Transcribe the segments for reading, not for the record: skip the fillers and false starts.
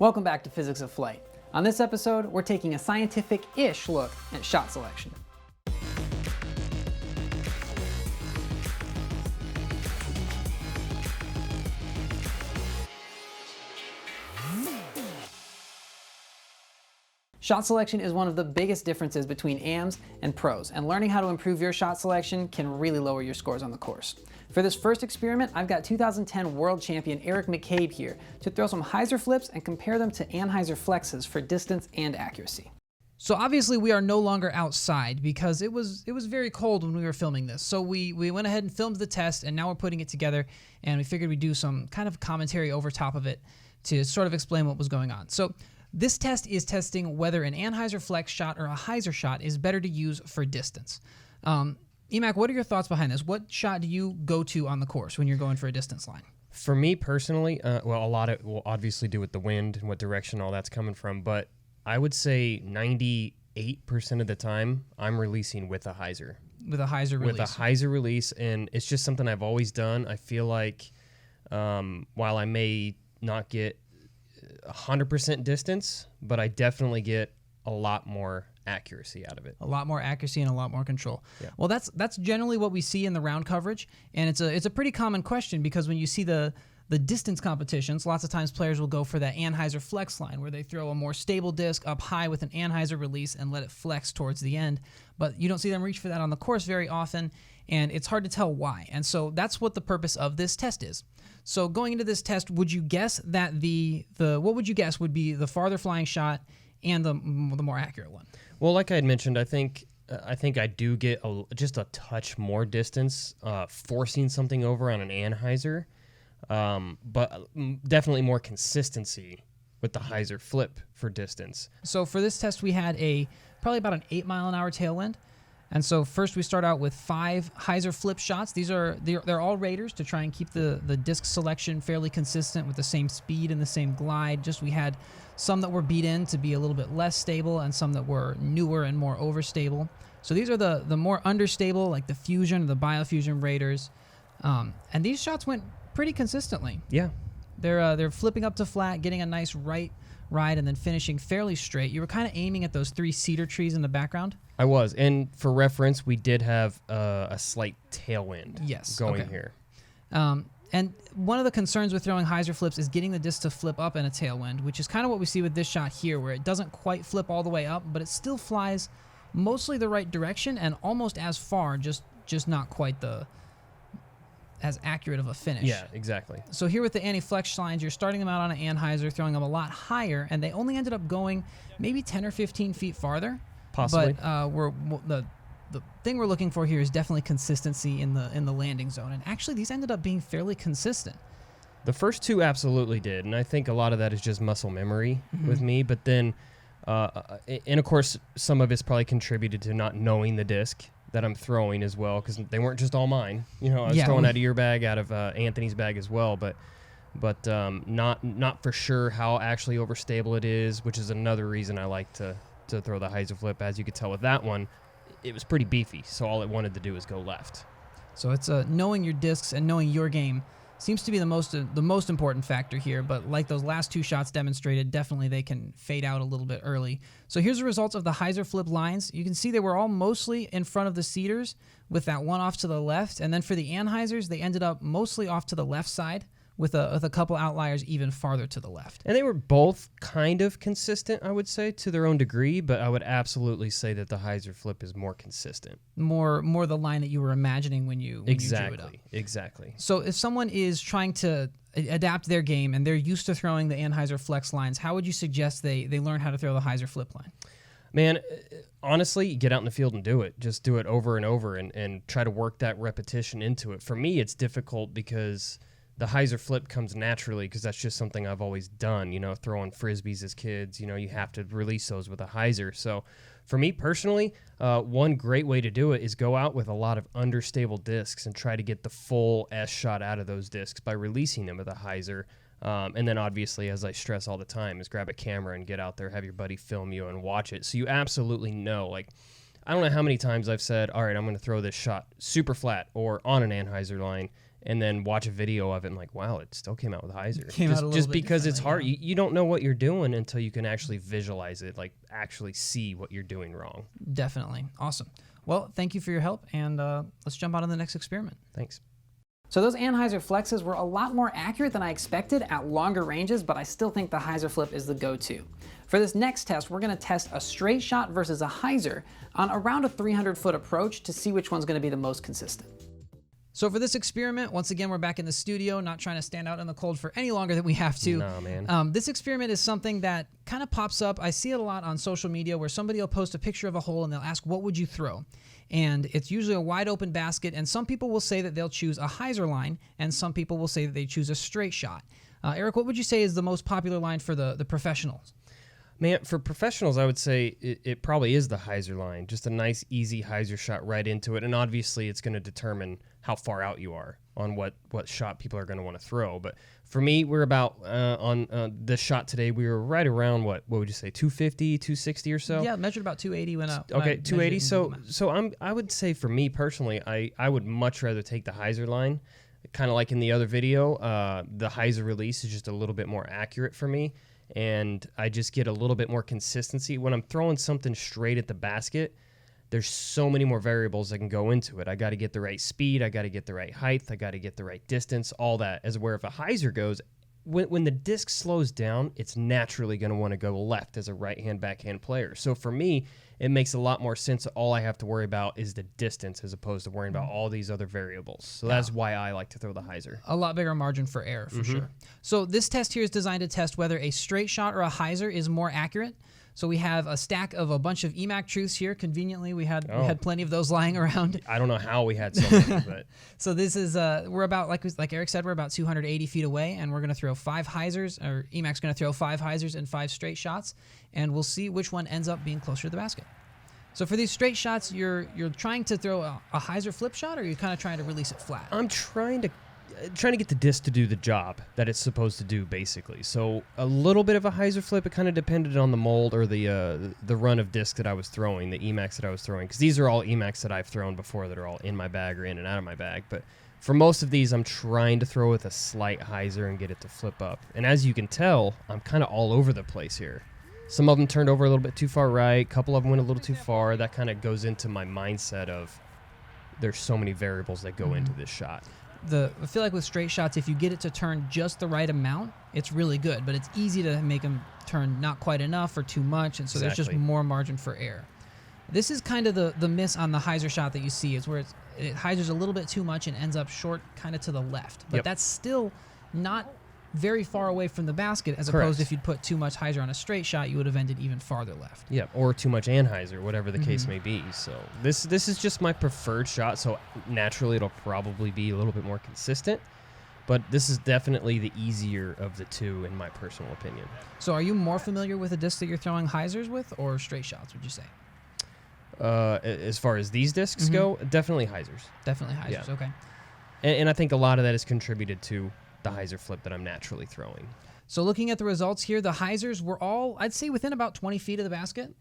Welcome back to Physics of Flight. On this episode, we're taking a scientific-ish look at shot selection. Shot selection is one of the biggest differences between AMs and pros, and learning how to improve your shot selection can really lower your scores on the course. For this first experiment, I've got 2010 world champion Eric McCabe here to throw some hyzer flips and compare them to Anheuser flexes for distance and accuracy. So obviously we are no longer outside because it was very cold when we were filming this. So we went ahead and filmed the test, and now we're putting it together, and we figured we'd do some kind of commentary over top of it to sort of explain what was going on. So this test is testing whether an Anheuser flex shot or a hyzer shot is better to use for distance. Emac, what are your thoughts behind this? What shot do you go to on the course when you're going for a distance line? For me personally, well, a lot of it will obviously do with the wind and what direction all that's coming from, but I would say 98% of the time I'm releasing with a hyzer. With a hyzer release? With a hyzer release, and it's just something I've always done. I feel like while I may not get 100% distance, but I definitely get a lot more accuracy out of it. A lot more accuracy and a lot more control. Yeah. Well, that's generally what we see in the round coverage, and it's a pretty common question because when you see the distance competitions, lots of times players will go for that Anheuser flex line where they throw a more stable disc up high with an Anheuser release and let it flex towards the end, but you don't see them reach for that on the course very often, and it's hard to tell why. And so that's what the purpose of this test is. So going into this test, would you guess that what would you guess would be the farther flying shot and the more accurate one? Well, like I had mentioned, I think I do get just a touch more distance forcing something over on an Anheuser, but definitely more consistency with the hyzer flip for distance. So for this test, we had probably about an 8 mile an hour tailwind. And so first we start out with 5 hyzer flip shots. They're all raters to try and keep the disc selection fairly consistent with the same speed and the same glide. Just we had some that were beat in to be a little bit less stable and some that were newer and more overstable. So these are the more understable, like the fusion or the biofusion raters. And these shots went pretty consistently. Yeah. They're flipping up to flat, getting a nice right ride, and then finishing fairly straight. You were kind of aiming at those 3 cedar trees in the background. I was, and for reference, we did have a slight tailwind going here. And one of the concerns with throwing hyzer flips is getting the disc to flip up in a tailwind, which is kind of what we see with this shot here, where it doesn't quite flip all the way up, but it still flies mostly the right direction and almost as far, just not quite as accurate of a finish. Yeah, exactly. So here with the anti-flex lines, you're starting them out on an Anheuser, throwing them a lot higher, and they only ended up going maybe 10 or 15 feet farther. Possibly. But the thing we're looking for here is definitely consistency in the landing zone, and actually these ended up being fairly consistent. The first 2 absolutely did, and I think a lot of that is just muscle memory with me, but then, and of course, some of it's probably contributed to not knowing the disc that I'm throwing as well, because they weren't just all mine. You know, I was throwing out of your bag, out of Anthony's bag as well, but not for sure how actually overstable it is, which is another reason I like to throw the hyzer flip. As you could tell with that one, it was pretty beefy, so all it wanted to do was go left. So it's knowing your discs and knowing your game seems to be the most important factor here, but like those last 2 shots demonstrated, definitely they can fade out a little bit early. So here's the results of the hyzer flip lines. You can see they were all mostly in front of the cedars with that one off to the left, and then for the Anheisers, they ended up mostly off to the left side with a couple outliers even farther to the left. And they were both kind of consistent, I would say, to their own degree, but I would absolutely say that the hyzer flip is more consistent. More the line that you were imagining when you drew it up. Exactly. So if someone is trying to adapt their game and they're used to throwing the Anheuser flex lines, how would you suggest they learn how to throw the hyzer flip line? Man, honestly, get out in the field and do it. Just do it over and over and try to work that repetition into it. For me, it's difficult because the hyzer flip comes naturally because that's just something I've always done, you know, throwing Frisbees as kids. You know, you have to release those with a hyzer. So for me personally, one great way to do it is go out with a lot of understable discs and try to get the full S shot out of those discs by releasing them with a hyzer. And then obviously, as I stress all the time, is grab a camera and get out there, have your buddy film you and watch it. So you absolutely know, like, I don't know how many times I've said, all right, I'm going to throw this shot super flat or on an Anheuser line, and then watch a video of it and like, wow, it still came out with hyzer. Came out a little just bit because it's hard. differently, You don't know what you're doing until you can actually visualize it, like actually see what you're doing wrong. Definitely. Awesome. Well, thank you for your help, and let's jump on to the next experiment. Thanks. So those Anheuser flexes were a lot more accurate than I expected at longer ranges, but I still think the hyzer flip is the go-to. For this next test, we're gonna test a straight shot versus a hyzer on around a 300-foot approach to see which one's gonna be the most consistent. So for this experiment, once again, we're back in the studio, not trying to stand out in the cold for any longer than we have to. Nah, man. This experiment is something that kind of pops up. I see it a lot on social media where somebody will post a picture of a hole and they'll ask, what would you throw? And it's usually a wide open basket, and some people will say that they'll choose a hyzer line, and some people will say that they choose a straight shot. Eric, what would you say is the most popular line for the professionals? Man, for professionals, I would say it probably is the hyzer line. Just a nice, easy hyzer shot right into it. And obviously, it's going to determine how far out you are on what shot people are going to want to throw. But for me, we're about, on this shot today, we were right around, what would you say, 250, 260 or so? Yeah, measured about 280 when I Okay, 280. So Google I would say for me personally, I would much rather take the hyzer line. Kind of like in the other video, the hyzer release is just a little bit more accurate for me. And I just get a little bit more consistency. When I'm throwing something straight at the basket, there's so many more variables that can go into it. I got to get the right speed. I got to get the right height. I got to get the right distance, all that. As where if a hyzer goes, when the disc slows down, it's naturally going to want to go left as a right-hand, backhand player. So for me, it makes a lot more sense that all I have to worry about is the distance as opposed to worrying about all these other variables. So that's why I like to throw the hyzer. A lot bigger margin for error, for sure. So this test here is designed to test whether a straight shot or a hyzer is more accurate. So we have a stack of a bunch of EMAC truths here. Conveniently, we had plenty of those lying around. I don't know how we had so many, but so this is we're about like Eric said, we're about 280 feet away, and we're going to throw 5 hyzers, or EMAC's going to throw 5 hyzers and 5 straight shots, and we'll see which one ends up being closer to the basket. So for these straight shots, you're trying to throw a hyzer flip shot, or you're kind of trying to release it flat? I'm trying to get the disc to do the job that it's supposed to do, basically. So a little bit of a hyzer flip. It kind of depended on the mold or the run of disc that I was throwing, the EMACs that I was throwing, because these are all EMACs that I've thrown before that are all in my bag or in and out of my bag. But for most of these, I'm trying to throw with a slight hyzer and get it to flip up. And as you can tell, I'm kind of all over the place here. Some of them turned over a little bit too far right. A couple of them went a little too far. That kind of goes into my mindset of there's so many variables that go into this shot. I feel like with straight shots, if you get it to turn just the right amount, it's really good. But it's easy to make them turn not quite enough or too much, and so there's just more margin for error. This is kind of the miss on the hyzer shot that you see, is where it hyzers a little bit too much and ends up short kind of to the left. But that's still not very far away from the basket, as opposed to if you'd put too much hyzer on a straight shot, you would have ended even farther left. Yeah, or too much Anheuser, whatever the case may be. So this is just my preferred shot, so naturally it'll probably be a little bit more consistent. But this is definitely the easier of the two, in my personal opinion. So are you more familiar with the disc that you're throwing hyzers with, or straight shots, would you say? As far as these discs go, definitely hyzers. Definitely hyzers, okay. And I think a lot of that is contributed to the hyzer flip that I'm naturally throwing. So looking at the results here, the hyzers were all, I'd say, within about 20 feet of the basket.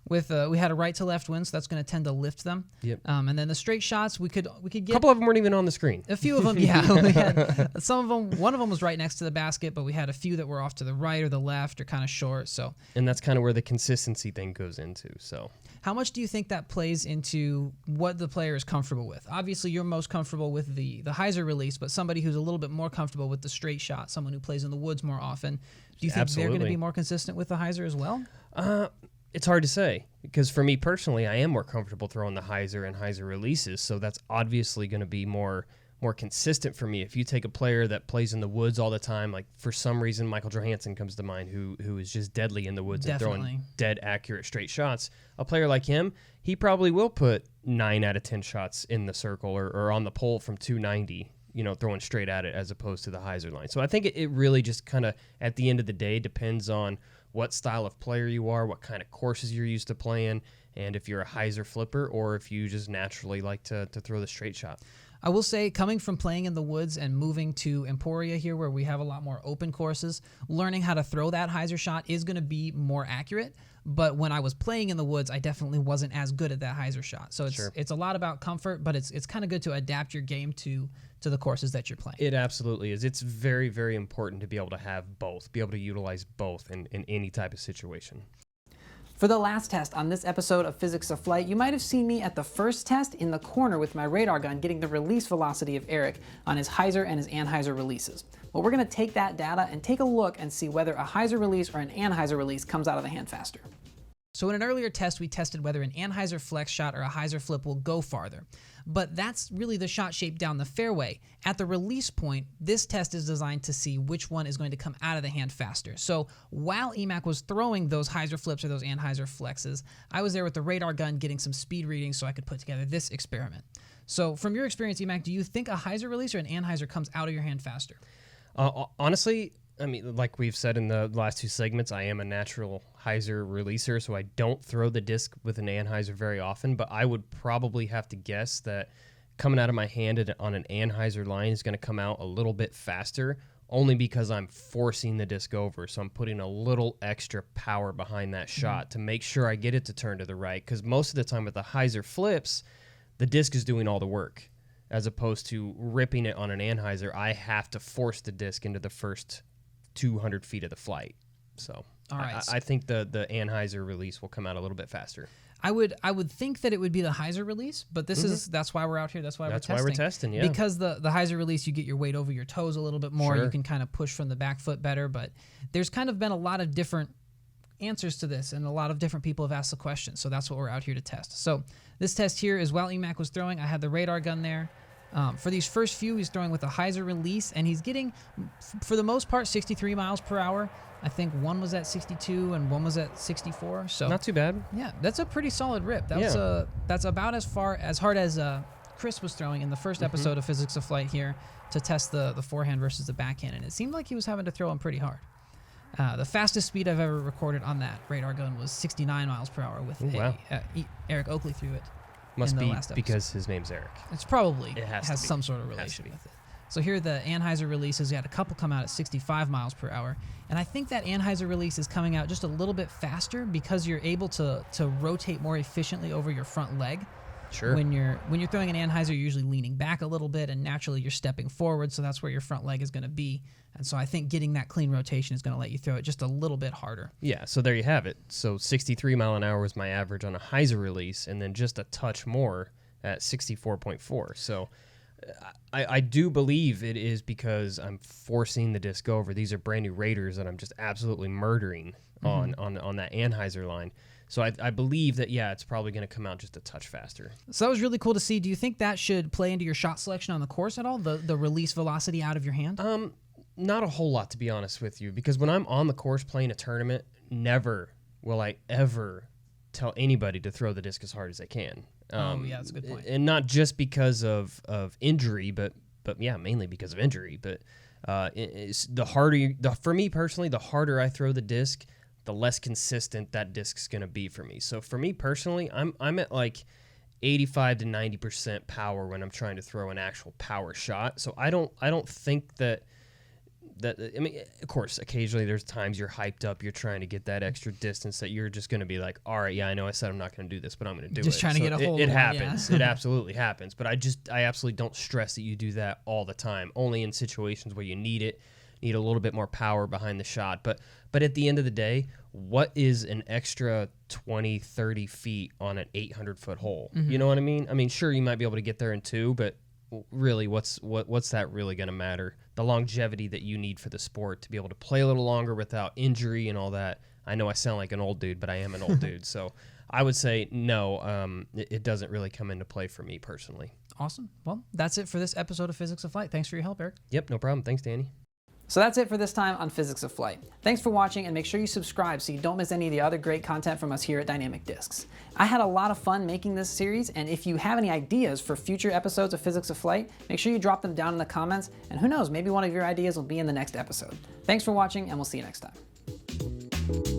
With we had a right to left wind, so that's going to tend to lift them. Yep. And then the straight shots, we could get a couple of them weren't even on the screen. A few of them, yeah. We had some of them. One of them was right next to the basket, but we had a few that were off to the right or the left or kind of short. So. And that's kind of where the consistency thing goes into. So. How much do you think that plays into what the player is comfortable with? Obviously, you're most comfortable with the hyzer release, but somebody who's a little bit more comfortable with the straight shot, someone who plays in the woods more often, do you think they're going to be more consistent with the hyzer as well? It's hard to say, because for me personally, I am more comfortable throwing the hyzer and hyzer releases, so that's obviously going to be more consistent for me. If you take a player that plays in the woods all the time, like for some reason Michael Johansson comes to mind, who is just deadly in the woods and throwing dead accurate straight shots. A player like him, he probably will put 9 out of 10 shots in the circle or on the pole from 290, throwing straight at it, as opposed to the hyzer line. So I think it really just kind of, at the end of the day, depends on what style of player you are, what kind of courses you're used to playing, and if you're a hyzer flipper or if you just naturally like to throw the straight shot. I will say, coming from playing in the woods and moving to Emporia here, where we have a lot more open courses, learning how to throw that hyzer shot is going to be more accurate. But when I was playing in the woods, I definitely wasn't as good at that hyzer shot. So it's a lot about comfort, but it's kind of good to adapt your game to the courses that you're playing. It absolutely is. It's very, very important to be able to have both, be able to utilize both in any type of situation. For the last test on this episode of Physics of Flight, you might have seen me at the first test in the corner with my radar gun getting the release velocity of Eric on his hyzer and his Anheuser Releases. Well, we're going to take that data and take a look and see whether a hyzer release or an Anheuser release comes out of the hand faster. So in an earlier test, we tested whether an Anheuser flex shot or a hyzer flip will go farther. But that's really the shot shape down the fairway. At the release point, this test is designed to see which one is going to come out of the hand faster. So while EMAC was throwing those hyzer flips or those Anheuser flexes, I was there with the radar gun getting some speed readings so I could put together this experiment. So from your experience, EMAC, do you think a hyzer release or an Anheuser comes out of your hand faster? Honestly, I mean, like we've said in the last two segments, I am a natural hyzer releaser, so I don't throw the disc with an Anheuser very often, but I would probably have to guess that coming out of my hand on an Anheuser line is going to come out a little bit faster, only because I'm forcing the disc over, so I'm putting a little extra power behind that shot to make sure I get it to turn to the right, because most of the time with the hyzer flips, the disc is doing all the work. As opposed to ripping it on an Anheuser, I have to force the disc into the first 200 feet of the flight. So all right. I think the Anheuser release will come out a little bit faster. I would think that it would be the hyzer release, but that's why we're out here. That's why we're testing. Yeah. Because the hyzer release, you get your weight over your toes a little bit more. Sure. You can kind of push from the back foot better, but there's kind of been a lot of different answers to this, and a lot of different people have asked the question, so that's what we're out here to test. So this test here is while EMAC was throwing, I had the radar gun there. For these first few, he's throwing with a hyzer release, and he's getting, for the most part, 63 miles per hour. I think one was at 62 and one was at 64. So not too bad. Yeah, that's a pretty solid rip. That's about as hard as Chris was throwing in the first episode of Physics of Flight here to test the forehand versus the backhand, and it seemed like he was having to throw him pretty hard. The fastest speed I've ever recorded on that radar gun was 69 miles per hour with Eric Oakley threw it. Must be because his name's Eric. It's probably it has some sort of relation with it. So here the Anheuser releases, we had a couple come out at 65 miles per hour. And I think that Anheuser release is coming out just a little bit faster because you're able to rotate more efficiently over your front leg. Sure. When you're throwing an Anheuser, you're usually leaning back a little bit, and naturally you're stepping forward, so that's where your front leg is going to be. And so I think getting that clean rotation is going to let you throw it just a little bit harder. Yeah, so there you have it. So 63 mile an hour was my average on a hyzer release, and then just a touch more at 64.4. So I do believe it is because I'm forcing the disc over. These are brand new Raiders that I'm just absolutely murdering on that Anheuser line. So I believe that, yeah, it's probably going to come out just a touch faster. So that was really cool to see. Do you think that should play into your shot selection on the course at all, the release velocity out of your hand? Not a whole lot, to be honest with you, because when I'm on the course playing a tournament, never will I ever tell anybody to throw the disc as hard as they can. Yeah, that's a good point. And not just because of injury, but yeah, mainly because of injury. But it's for me personally, the harder I throw the disc, the less consistent that disc's going to be for me. So for me personally, I'm at like 85 to 90% power when I'm trying to throw an actual power shot. So I don't think that I mean, of course, occasionally there's times you're hyped up, you're trying to get that extra distance that you're just going to be like, all right, yeah, I know I said I'm not going to do this, but I'm going to do it. Just trying to get a hold of it. It happens. It absolutely happens. But I absolutely don't stress that you do that all the time. Only in situations where you need it, need a little bit more power behind the shot. But at the end of the day, what is an extra 20, 30 feet on an 800-foot hole? You know what I mean? I mean, sure, you might be able to get there in 2, but really, what's that really going to matter? The longevity that you need for the sport to be able to play a little longer without injury and all that. I know I sound like an old dude, but I am an old dude. So I would say no, it doesn't really come into play for me personally. Awesome. Well, that's it for this episode of Physics of Flight. Thanks for your help, Eric. Yep, no problem. Thanks, Danny. So that's it for this time on Physics of Flight. Thanks for watching, and make sure you subscribe so you don't miss any of the other great content from us here at Dynamic Discs. I had a lot of fun making this series, and if you have any ideas for future episodes of Physics of Flight, make sure you drop them down in the comments, and who knows, maybe one of your ideas will be in the next episode. Thanks for watching, and we'll see you next time.